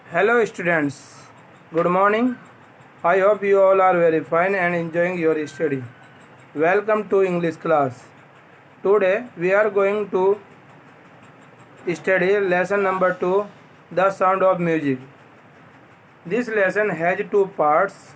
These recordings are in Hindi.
Hello students, good morning. I hope you all are very fine and enjoying your study. Welcome to English class. Today we are going to study lesson number 2, The Sound of Music. This lesson has two parts.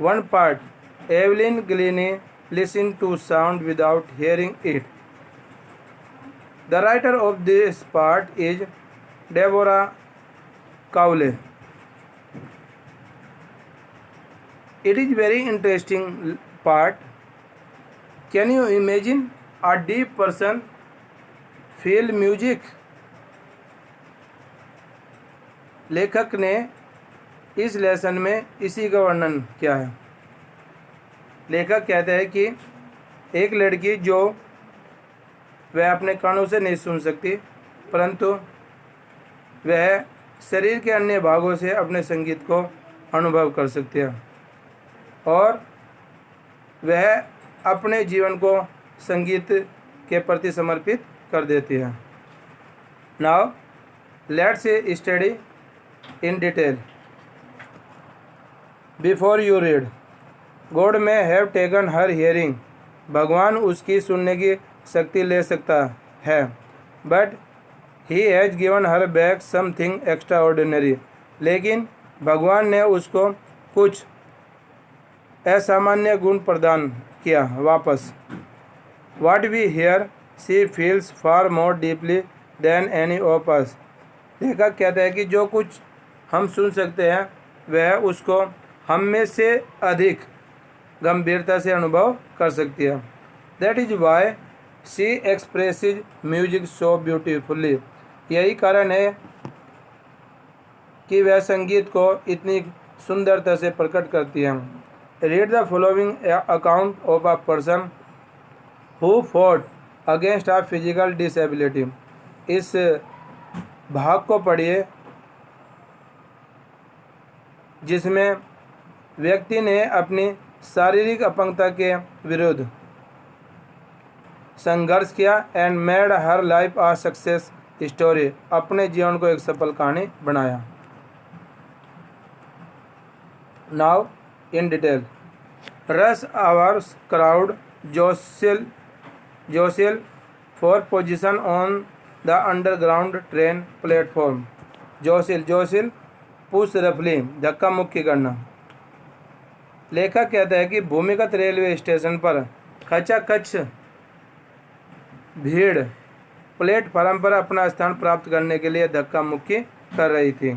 One part, Evelyn Glennie listened to sound without hearing it. The writer of this part is Deborah Cowley. It is very interesting part. Can you imagine a deep person feel music? लेखक ने इस लेसन में इसी का वर्णन किया है। लेखक कहते हैं कि एक लड़की जो वह अपने कानों से नहीं सुन सकती, परंतु वह शरीर के अन्य भागों से अपने संगीत को अनुभव कर सकती है और वह अपने जीवन को संगीत के प्रति समर्पित कर देती है। Now let's study in detail. Before you read, God में हैव टेकन हर हियरिंग, भगवान उसकी सुनने की शक्ति ले सकता है, but he has given her back something extra ordinary, लेकिन भगवान ने उसको कुछ असामान्य गुण प्रदान किया वापस। What we hear she feels far more deeply than any of us. लेखक कहता है कि जो कुछ हम सुन सकते हैं वह उसको हम में से अधिक गंभीरता से अनुभव कर सकती है। That is why she expresses music so beautifully. यही कारण है कि वह संगीत को इतनी सुंदरता से प्रकट करती है। Read the following account of a person who fought against a physical disability. इस भाग को पढ़िए जिसमें व्यक्ति ने अपनी शारीरिक अपंगता के विरुद्ध संघर्ष किया and made her life a success story. अपने जीवन को एक सफल कहानी बनाया। Now in detail. Rush hours crowd jostle for position on the underground train platform. Jostle push रफली, धक्का मुक्की करना। लेखक कहता है कि भूमिगत रेलवे स्टेशन पर खचाखच भीड़ प्लेटफार्म पर अपना स्थान प्राप्त करने के लिए धक्का मुक्की कर रही थी।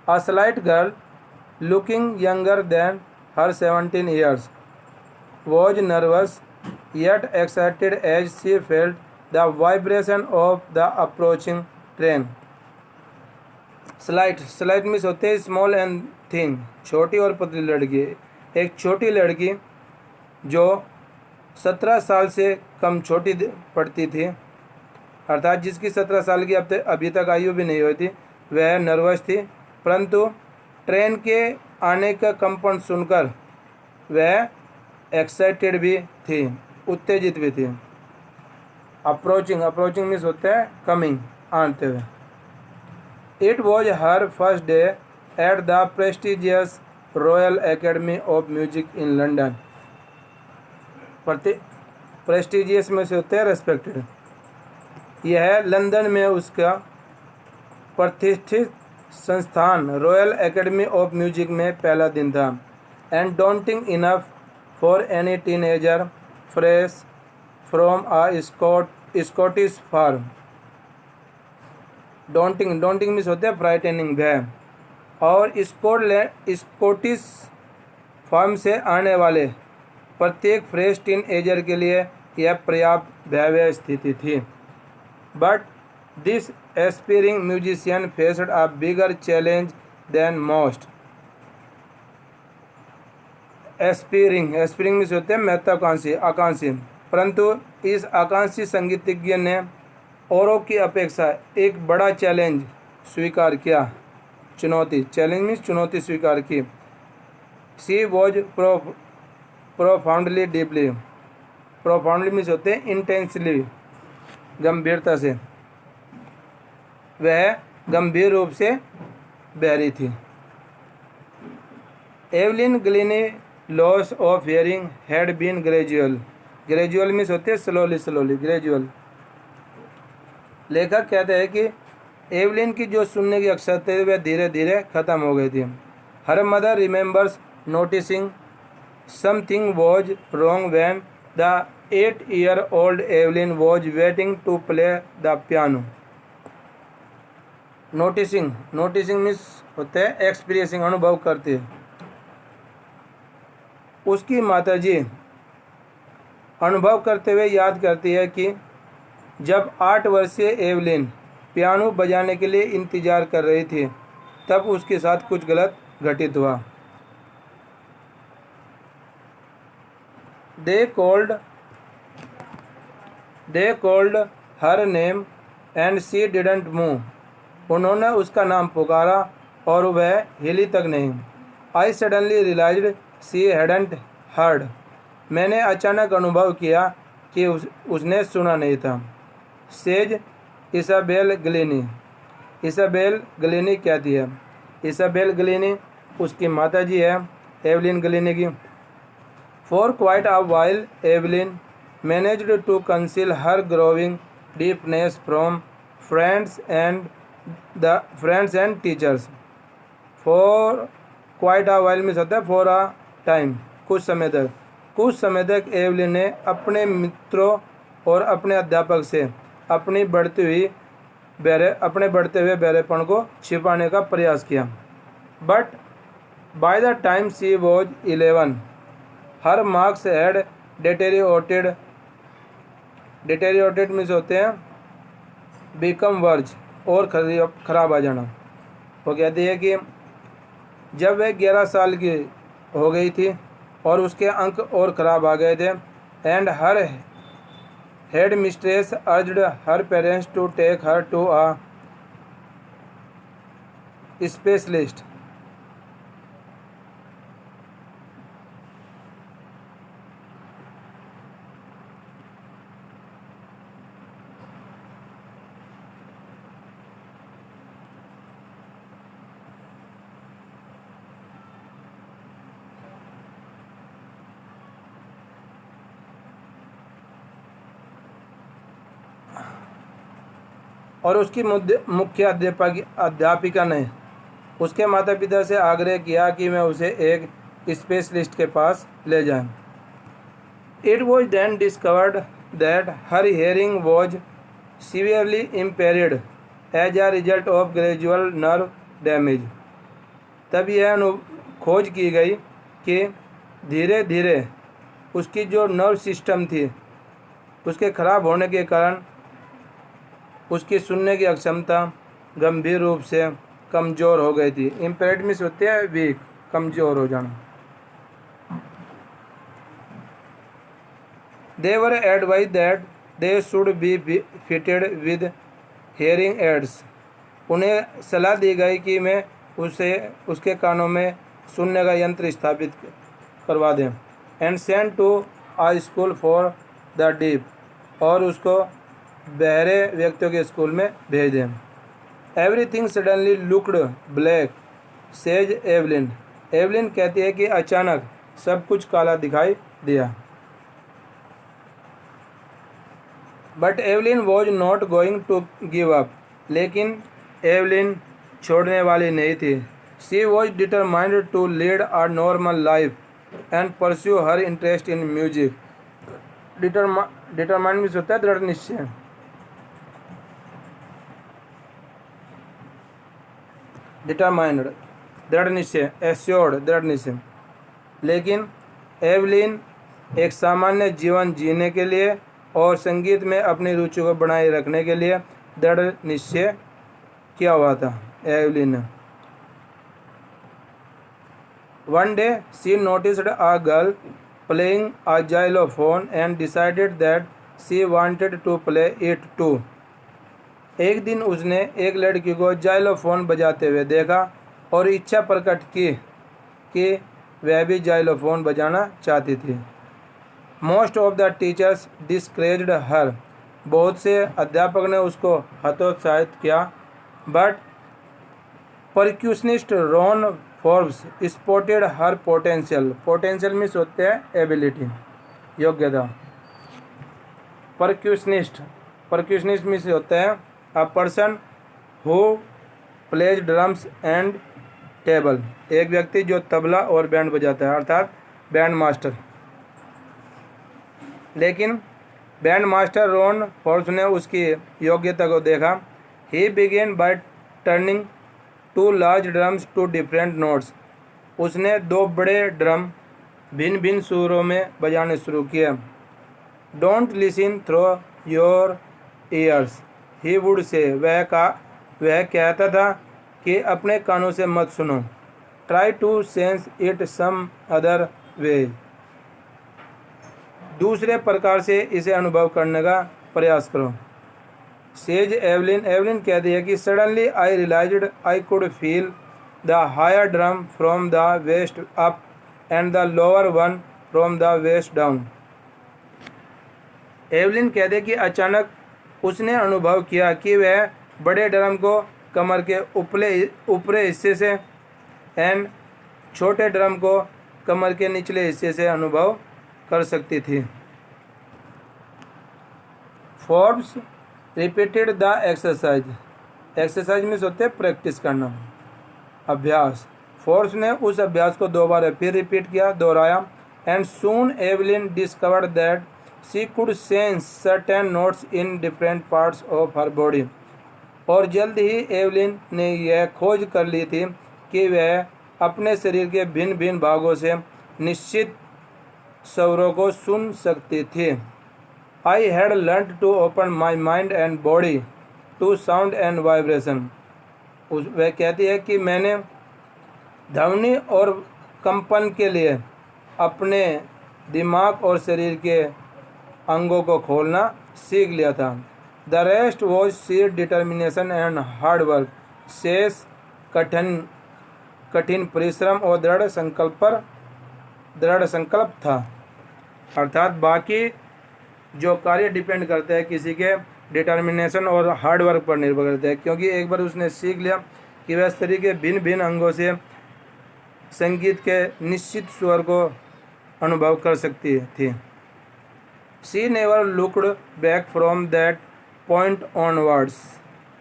A slight girl looking younger than her 17 years was nervous yet excited as she felt the vibration of the approaching train. Slight means होते हैं स्मॉल एंड थिन, छोटी और पतली लड़की। एक छोटी लड़की जो 17 साल से कम छोटी पड़ती थी, अर्थात जिसकी 17 साल की अभी तक आयु भी नहीं हुई थी, वह नर्वस थी, परंतु ट्रेन के आने का कंपन सुनकर वह एक्साइटेड भी थी, उत्तेजित भी थी। अप्रोचिंग मीन्स होता है कमिंग, आते हुए। It was her first day at the prestigious royal academy of music in London. Prestigious में से होते हैं रेस्पेक्टेड। यह लंदन में उसका प्रतिष्ठित संस्थान रॉयल एकेडमी ऑफ म्यूजिक में पहला दिन था। And daunting enough for any teenager fresh from a Scottish farm. Daunting means होते हैं फ्राइटनिंग, भय। और स्कॉटिश फार्म से आने वाले प्रत्येक फ्रेश टीन एजर के लिए यह पर्याप्त भयावह स्थिति थी। But this aspiring musician faced a bigger challenge than most. Aspiring means होते हैं महत्वाकांक्षी, आकांक्षी। परंतु इस आकांक्षी संगीतज्ञ ने औरों की अपेक्षा एक बड़ा चैलेंज स्वीकार किया, चुनौती। चैलेंज मीन्स चुनौती स्वीकार की। She was profoundly deeply. Profoundly means होते हैं इंटेंसली, गंभीरता से। वह गंभीर रूप से बहरी थी। Evelyn Glennie loss of hearing had been gradual. Gradual means होते हैं स्लोली ग्रेजुअल। लेखक कहते हैं कि एवलिन की जो सुनने की अक्षर थे वह धीरे धीरे खत्म हो गई थी। Her mother remembers noticing something was wrong when the 8-year-old Evelyn was waiting to play the piano. Noticing means होते हैं एक्सपीरियंसिंग, अनुभव करती है। उसकी माताजी अनुभव करते हुए याद करती है कि जब 8 वर्षीय एवलिन पियानो बजाने के लिए इंतजार कर रही थी तब उसके साथ कुछ गलत घटित हुआ। They called her name and she didn't move. उन्होंने उसका नाम पुकारा और वह हिली तक नहीं। I suddenly realised she hadn't heard. मैंने अचानक अनुभव किया कि उसने सुना नहीं था। सेज इसाबेल ग्लिनी कहती है। इसाबेल ग्लिनी उसकी माताजी है एवलिन ग्लिनी की। For quite a while Evelyn managed to conceal her growing deafness from friends and teachers. For quite a while means होता है फॉर अ टाइम, कुछ समय तक एवलिन ने अपने मित्रों और अपने अध्यापक से अपने बढ़ते हुए बहरेपन को छिपाने का प्रयास किया। But by the time she was 11 her marks had deteriorated means होते हैं बिकम वर्ज और खराब आ जाना। वो कहती है कि जब वह 11 साल की हो गई थी और उसके अंक और ख़राब आ गए थे। And her headmistress urged her parents to take her to a specialist. और उसकी मुख्य अध्यापिका ने उसके माता पिता से आग्रह किया कि मैं उसे एक स्पेशलिस्ट के पास ले जाएं। It was then discovered that her hearing was severely impaired as a result of gradual nerve damage. तब यह खोज की गई कि धीरे धीरे उसकी जो नर्व सिस्टम थी उसके खराब होने के कारण उसकी सुनने की अक्षमता गंभीर रूप से कमज़ोर हो गई थी। इम्पेयर्ड मीन्स होते हैं वीक, कमज़ोर हो जाना। They were advise that they should be fitted with hearing aids. उन्हें सलाह दी गई कि मैं उसके कानों में सुनने का यंत्र स्थापित करवा दें। And send to a school for the deaf, और उसको बहरे व्यक्तियों के स्कूल में भेज दें। Everything suddenly looked black says Evelyn. Evelyn कहती है कि अचानक सब कुछ काला दिखाई दिया। But Evelyn was not going to give up. लेकिन एवलिन छोड़ने वाली नहीं थी। She was determined to lead a normal life and pursue her interest in music. Determined means होता है दृढ़ निश्चय। डिटरमाइंड दृढ़ निश्चय, एश्योर्ड दृढ़ निश्चय। लेकिन एवलिन एक सामान्य जीवन जीने के लिए और संगीत में अपनी रुचि को बनाए रखने के लिए दृढ़ निश्चय किया हुआ था एवलिन ने। One day she noticed a girl playing a xylophone and decided that she wanted to play it too. एक दिन उसने एक लड़की को जाइलोफोन बजाते हुए देखा और इच्छा प्रकट की कि वह भी जाइलोफोन बजाना चाहती थी। Most of the teachers discouraged her. बहुत से अध्यापक ने उसको हतोत्साहित किया। But percussionist Ron Forbes spotted her potential. Potential means होते हैं एबिलिटी, योग्यता। परक्यूशनिस्ट मीन्स होता है a person who plays drums and table, एक व्यक्ति जो तबला और बैंड बजाता है, अर्थात बैंड मास्टर। लेकिन बैंड मास्टर रॉन फोर्ब्स ने उसकी योग्यता को देखा। He began by turning two large drums to different notes, उसने दो बड़े ड्रम भिन्न भिन्न सुरों में बजाने शुरू किए। Don't listen through your years he would say, वह कहता था कि अपने कानों से मत सुनो। Try to sense it some other way, दूसरे प्रकार से इसे अनुभव करने का प्रयास करो। सेज एवलिन कहती है कि suddenly I realised I could feel the higher drum from the waist up and the lower one from the waist down. Evelyn कहते कि अचानक उसने अनुभव किया कि वह बड़े ड्रम को कमर के ऊपरी हिस्से से एंड छोटे ड्रम को कमर के निचले हिस्से से अनुभव कर सकती थी। फोर्ब्स रिपीटेड द एक्सरसाइज में होते हैं प्रैक्टिस करना, अभ्यास। फोर्ब्स ने उस अभ्यास को 2 बार फिर रिपीट किया, दोहराया। And soon Evelyn discovered that she could sense certain notes in different parts of her body, और जल्द ही एवलिन ने यह खोज कर ली थी कि वह अपने शरीर के भिन्न भिन्न भागों से निश्चित स्वरों को सुन सकती थी। I had learn to open my mind and body to sound and vibration. वह कहती है कि मैंने ध्वनि और कंपन के लिए अपने दिमाग और शरीर के अंगों को खोलना सीख लिया था। The rest was sheer determination and hard work, शेष कठिन परिश्रम और दृढ़ संकल्प था। अर्थात बाकी जो कार्य डिपेंड करते हैं किसी के डिटर्मिनेशन और हार्ड वर्क पर निर्भर करते हैं, क्योंकि एक बार उसने सीख लिया कि वह शरीर के भिन्न भिन्न अंगों से संगीत के निश्चित स्वर को अनुभव कर सकती थी। She never looked back from that point onwards.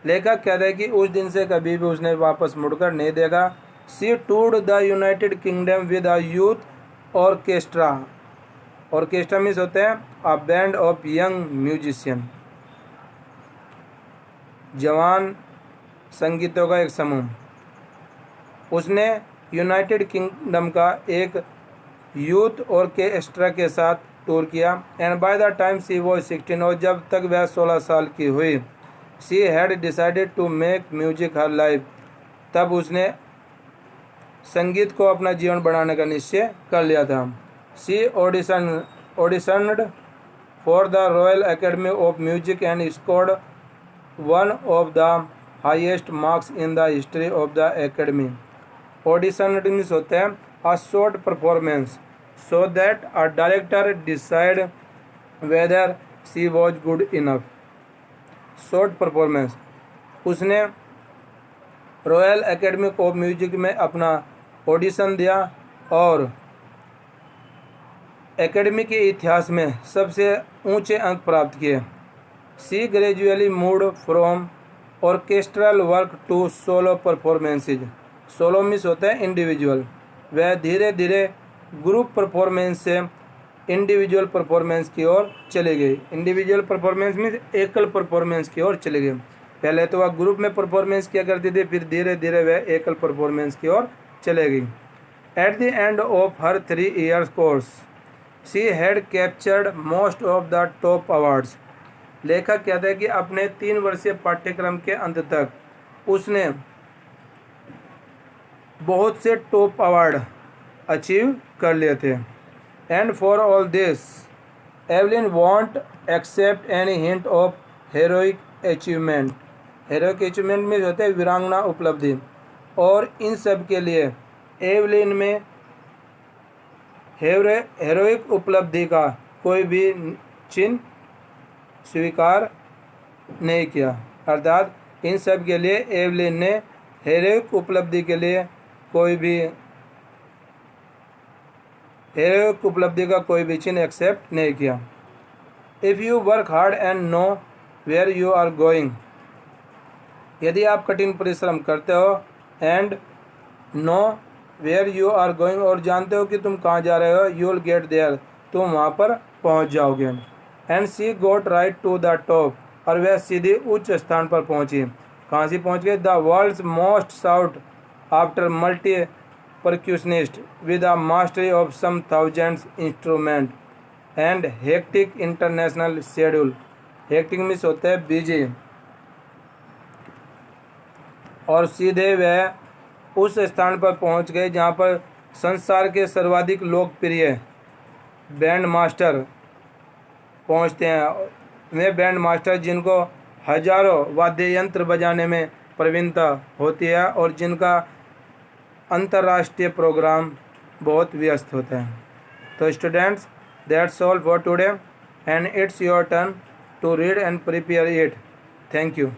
लेखक कहते हैं कि उस दिन से कभी भी उसने वापस मुड़कर नहीं देखा। She toured the United Kingdom with a youth orchestra. Orchestra means होते हैं a band of young musician, जवान संगीतों का एक समूह। उसने यूनाइटेड किंगडम का एक यूथ ऑर्केस्ट्रा के साथ टूर किया। And by the time she was 16, और जब तक वह 16 साल की हुई, she had decided to make music her life, तब उसने संगीत को अपना जीवन बनाने का निश्चय कर लिया था। She auditioned for the royal academy of music and scored one of the highest marks in the history of the academy. Audition means होते हैं a short performance so that a director decide whether she was good enough. Short performance, उसने रॉयल एकेडमी ऑफ म्यूजिक में अपना ऑडिशन दिया और एकेडमी के इतिहास में सबसे ऊंचे अंक प्राप्त किए। She gradually moved from orchestral work to solo performances. Solo means होता है इंडिविजुअल। वह धीरे धीरे ग्रुप परफॉर्मेंस से इंडिविजुअल परफॉर्मेंस की ओर चले गई। इंडिविजुअल परफॉर्मेंस मीन्स एकल परफॉर्मेंस की ओर चले गए। पहले तो वह ग्रुप में परफॉर्मेंस किया करती थी, फिर धीरे धीरे वह एकल परफॉर्मेंस की ओर चले गई। At the end of her 3 years course she had captured most of the top awards. लेखक कहते हैं कि अपने 3 वर्षीय पाठ्यक्रम के अंत तक उसने बहुत से टॉप अवार्ड अचीव कर लिए थे। And for all this Evelyn won't accept any hint of heroic achievement. Heroic achievement में होते हैं वीरांगना उपलब्धि, और इन सब के लिए एवलिन में हेरोइक उपलब्धि का कोई भी चिन्ह स्वीकार नहीं किया। अर्थात इन सब के लिए एवलिन ने हेरोइक उपलब्धि के लिए हेरोइक उपलब्धि का कोई भी चिन्ह एक्सेप्ट नहीं किया। If you work hard and know where you are going, यदि आप कठिन परिश्रम करते हो and know where you are going, और जानते हो कि तुम कहाँ जा रहे हो, यू विल गेट देयर, तुम वहाँ पर पहुँच जाओगे। And she got right to the top, और वह सीधी उच्च स्थान पर पहुँची। कहाँ से पहुँच गए? The world's most sought after multi percussionist with a mastery of some thousands instrument and hectic international schedule. Hectic means होता है बिजी। और सीधे वह उस स्थान पर पहुंच गए जहां पर संसार के सर्वाधिक लोकप्रिय बैंड मास्टर पहुंचते हैं। वे बैंड मास्टर जिनको हजारों वाद्य यंत्र बजाने में प्रवीणता होती है और जिनका अंतर्राष्ट्रीय प्रोग्राम बहुत व्यस्त होता है। तो students, that's all for today and it's your turn to read and prepare it. Thank you.